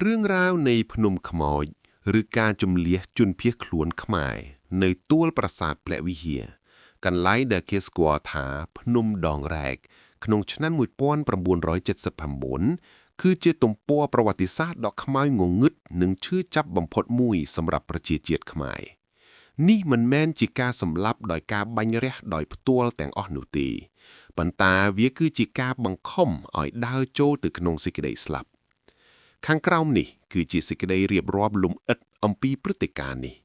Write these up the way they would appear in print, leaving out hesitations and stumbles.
រឿងរ៉ាវនៃភ្នំខ្មោចឬការជំលះជនភៀសខ្លួនខ្មែរនៅទួលប្រាសាទព្រះវិហារកន្លែងដែលគេស្គាល់ថាភ្នំដងរែកក្នុងឆ្នាំ1979គឺជាទំព័រប្រវត្តិសាស្ត្រដ៏ខ្មៅងងឹតនិងឈឺចាប់បំផុតមួយសម្រាប់ប្រជាជាតិខ្មែរនេះមិនមែនជាការសម្លាប់ដោយការបាញ់រះដោយផ្ទាល់ទាំងអស់នោះទេប៉ុន្តែវាគឺជាការបង្ខំឲ្យដើរចូលទៅក្នុងសេចក្តីស្លាប់ខាងក្រោមនេះគឺជាសេចក្តីរៀបរាប់លម្អិតអំពីព្រឹត្តិការណ៍នេះ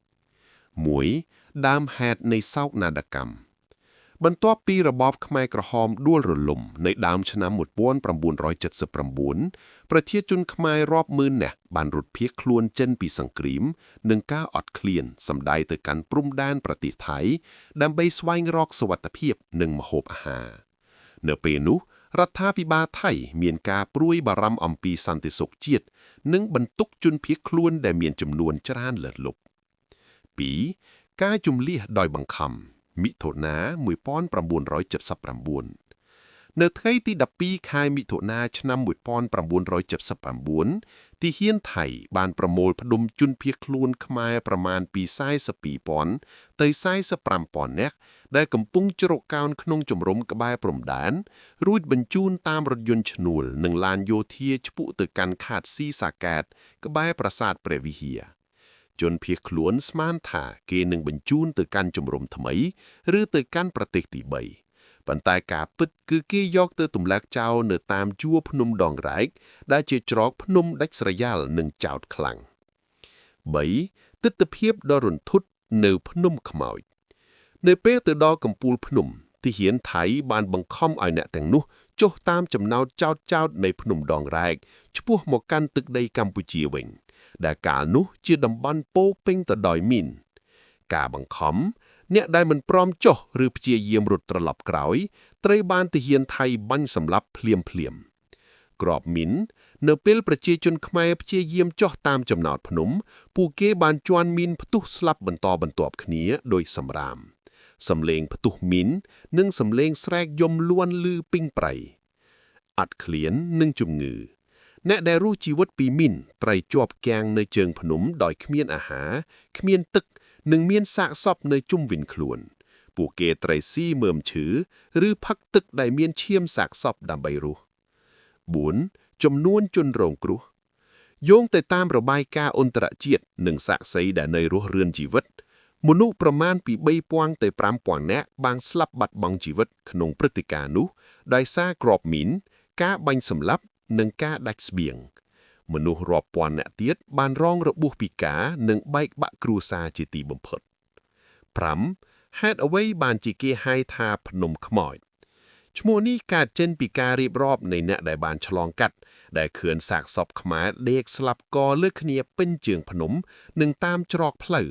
1. ដើមហេតុនៃសោកនាដកម្មបន្ទាប់ពីរបបខ្មែរក្រហមដួលរលំនៅដើមឆ្នាំ1979ប្រជាជនខ្មែររាប់ម៉ឺននាក់បានរត់ភៀសខ្លួនចេញពីសង្គ្រាមនិងការអត់ឃ្លានសម្ដែងទៅកាន់ព្រំដែនប្រទេសថៃដើម្បីស្វែងរកសុវត្ថិភាពនិងម្ហូបអាហារនៅពេលនោះរដ្ឋាភិបាលថៃមានការព្រួយបារម្ភអំពីសន្តិសុខជាតិនិងបន្ទុកជនភៀសខ្លួនដែលមានចំនួនច្រើនលើសលប់ 2. ការជំលះដោយបង្ខំមិថុនា1979នៅថ្ងៃទី12ខែមិថុនាឆ្នាំ1979ទាហានថៃបានប្រមូលផ្ដុំជនភៀសខ្លួនខ្មែរប្រមាណពី42,000ទៅ45,000នាក់ដែលកំពុងជ្រកកោនក្នុងជំរំក្បែរព្រំដែនរួចបញ្ជូនតាមរថយន្តឈ្នួលនិងឡានយោធាឆ្ពោះទៅកាន់ខេត្តស៊ីសាកែតក្បែរប្រាសាទព្រះវិហារជនភៀសខ្លួនស្មានថាគេនឹងបញ្ជូនទៅកាន់ជំរំថ្មីឬទៅកាន់ប្រទេសទី3ប៉ុន្តែការពិតគឺគេយកទៅទម្លាក់ចោលនៅតាមជួរភ្នំដងរែកដែលជាច្រកភ្នំដាច់ស្រយាលនិងចោតខ្លាំង 3. ទិដ្ឋភាពដ៏រន្ធត់នៅភ្នំខ្មោចនៅពេលទៅដល់កំពូលភ្នំទាហានថៃបានបង្ខំឲ្យអ្នកទាំងនោះចុះតាមចំណោតចោតនៃភ្នំដងរែកឆ្ពោះមកកាន់ទឹកដីកម្ពុជាវិញដែលកាលនោះជាតំបន់ពោពេញទៅដោយមីនការបង្ខំអ្នកដែលមិនព្រមចុះឬព្យាយាមរត់ត្រឡប់ក្រោយត្រូវបានទាហានថៃបាញ់សម្លាប់ភ្លាមក្របមីននៅពេលប្រជាជនខ្មែរព្យាយាមចុះតាមចំណោតភ្នំពួកគេបានជន់មីនផ្ទុះស្លាប់បន្តបន្ទាប់គ្នាដោយសម្រាមសំឡេងផ្ទុះមីននិងសំឡេងស្រែកយំលួនឮពេញព្រៃអត់ឃ្លាននិងជំងឺអ្នកដែលរស់ជីវិតពីមីនត្រូវជាប់គាំងនៅជើងភ្នំដោយគ្មានអាហារគ្មានទឹកនិងមានសាកសពនៅជុំវិញខ្លួនពួកគេត្រូវស៊ីមើមឈើឬផឹកទឹកដែលមានឈាមសាកសពដើម្បីរស់ 4. ចំនួនជនរងគ្រោះយោងទៅតាមរបាយការណ៍អន្តរជាតិនិងសាក្សីដែលនៅរស់រានជីវិតមនុស្សប្រមាណពី 3,000 ទៅ 5,000 នាក់បានស្លាប់បាត់បង់ជីវិតក្នុងព្រឹត្តិការណ៍នោះដោយសារគ្រាប់មីនការបាញ់សម្លាប់និងការដាច់ស្បៀងមនុស្សរាប់ពាន់នាក់ទៀតបានរងរបួសពិការនិងបែកបាក់គ្រួសារជាទីបំផុត 5. ហេតុអ្វីបានជាគេហៅថាភ្នំខ្មោចឈ្មោះនេះកើតចេញពីការរៀបរាប់នៃអ្នកដែលបានឆ្លងកាត់ដែលឃើញសាកសពខ្មែរដេកស្លាប់កលើគ្នាពេញជើងភ្នំនិងតាមច្រកផ្លូវ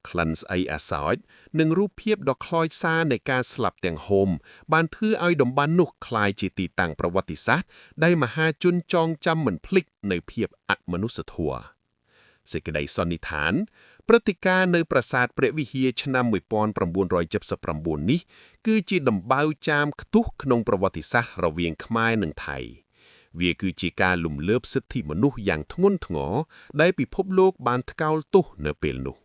ក្លិនស្អីអាសោចនិងរូបភាពដ៏ខ្លោចសារនៃការស្លាប់ទាំងហូមបានធ្វើឲ្យតំបន់នោះក្លាយជាទីតាំងប្រវត្តិសាស្ត្រដែលមហាជនចងចាំមិនភ្លេចនៅភាពអមនុស្សធម៌សេចក្តីសន្និដ្ឋានព្រឹត្តិការណ៍នៅប្រាសាទព្រះវិហារឆ្នាំ1979នេះគឺជាដំបៅចាមខ្ទុះក្នុងប្រវត្តិសាស្ត្ររវាងខ្មែរនិងថៃវាគឺជាការលំលើបសិទ្ធិមនុស្សយ៉ាងធ្ងន់ធ្ងរដែលពិភពលោកបានថ្កោលទោសនៅពេលនោះ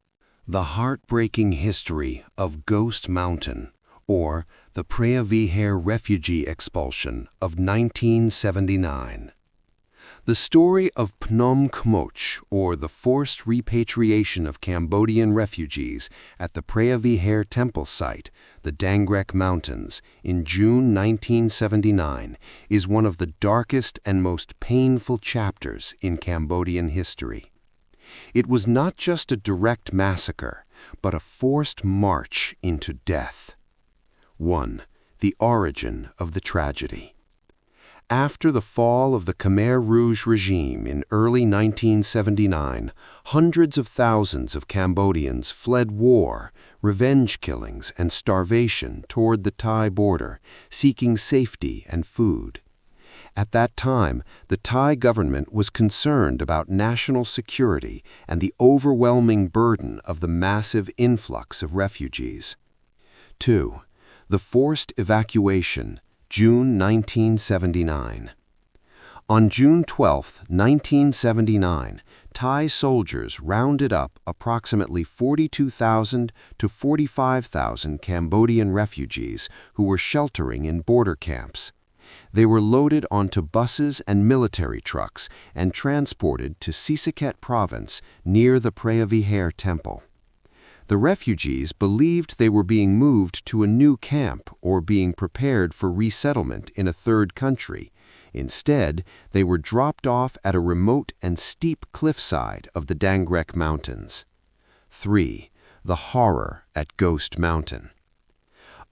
The heartbreaking history of Ghost Mountain, or the Preah-Vihear refugee expulsion of 1979. The story of Phnom Kmoch, or the forced repatriation of Cambodian refugees at the Preah-Vihear temple site, the Dangrek Mountains, in June 1979, is one of the darkest and most painful chapters in Cambodian history. It was not just a direct massacre, but a forced march into death. 1. The origin of the tragedy. After the fall of the Khmer Rouge regime in early 1979, hundreds of thousands of Cambodians fled war, revenge killings, and starvation toward the Thai border, seeking safety and food. At that time, the Thai government was concerned about national security and the overwhelming burden of the massive influx of refugees. 2. The forced evacuation, June 1979. On June 12, 1979, Thai soldiers rounded up approximately 42,000 to 45,000 Cambodian refugees who were sheltering in border camps. They were loaded onto buses and military trucks and transported to Sisaket province near the Preah temple. The refugees believed they were being moved to a new camp or being prepared for resettlement in a third country. Instead, they were dropped off at a remote and steep cliffside of the Dangrek Mountains. 3. The horror at Ghost Mountain.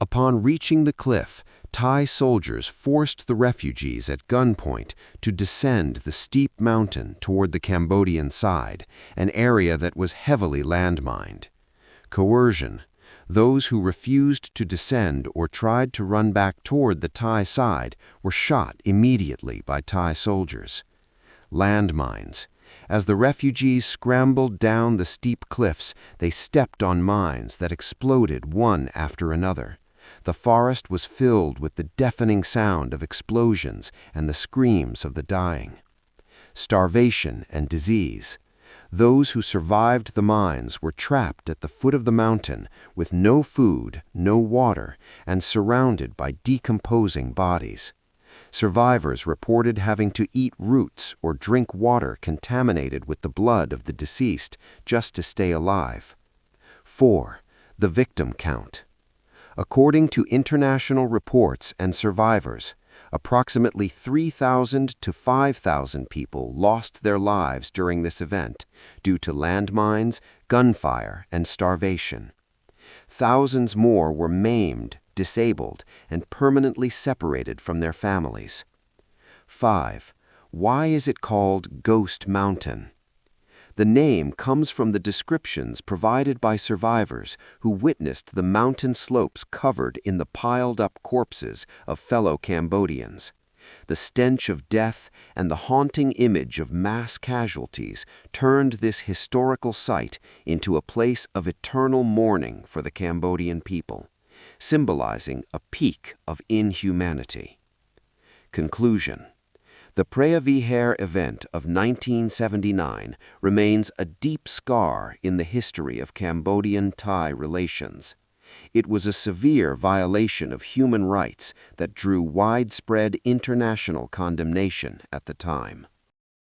Upon reaching the cliff, Thai soldiers forced the refugees at gunpoint to descend the steep mountain toward the Cambodian side, an area that was heavily landmined. Coercion. Those who refused to descend or tried to run back toward the Thai side were shot immediately by Thai soldiers. Landmines. As the refugees scrambled down the steep cliffs, they stepped on mines that exploded one after another. The forest was filled with the deafening sound of explosions and the screams of the dying. Starvation and disease. Those who survived the mines were trapped at the foot of the mountain with no food, no water, and surrounded by decomposing bodies. Survivors reported having to eat roots or drink water contaminated with the blood of the deceased just to stay alive. 4. The victim count. According to international reports and survivors, approximately 3,000 to 5,000 people lost their lives during this event due to landmines, gunfire, and starvation. Thousands more were maimed, disabled, and permanently separated from their families. 5. Why is it called Ghost Mountain? The name comes from the descriptions provided by survivors who witnessed the mountain slopes covered in the piled-up corpses of fellow Cambodians. The stench of death and the haunting image of mass casualties turned this historical site into a place of eternal mourning for the Cambodian people, symbolizing a peak of inhumanity. Conclusion. The Preah event of 1979 remains a deep scar in the history of Cambodian-Thai relations. It was a severe violation of human rights that drew widespread international condemnation at the time.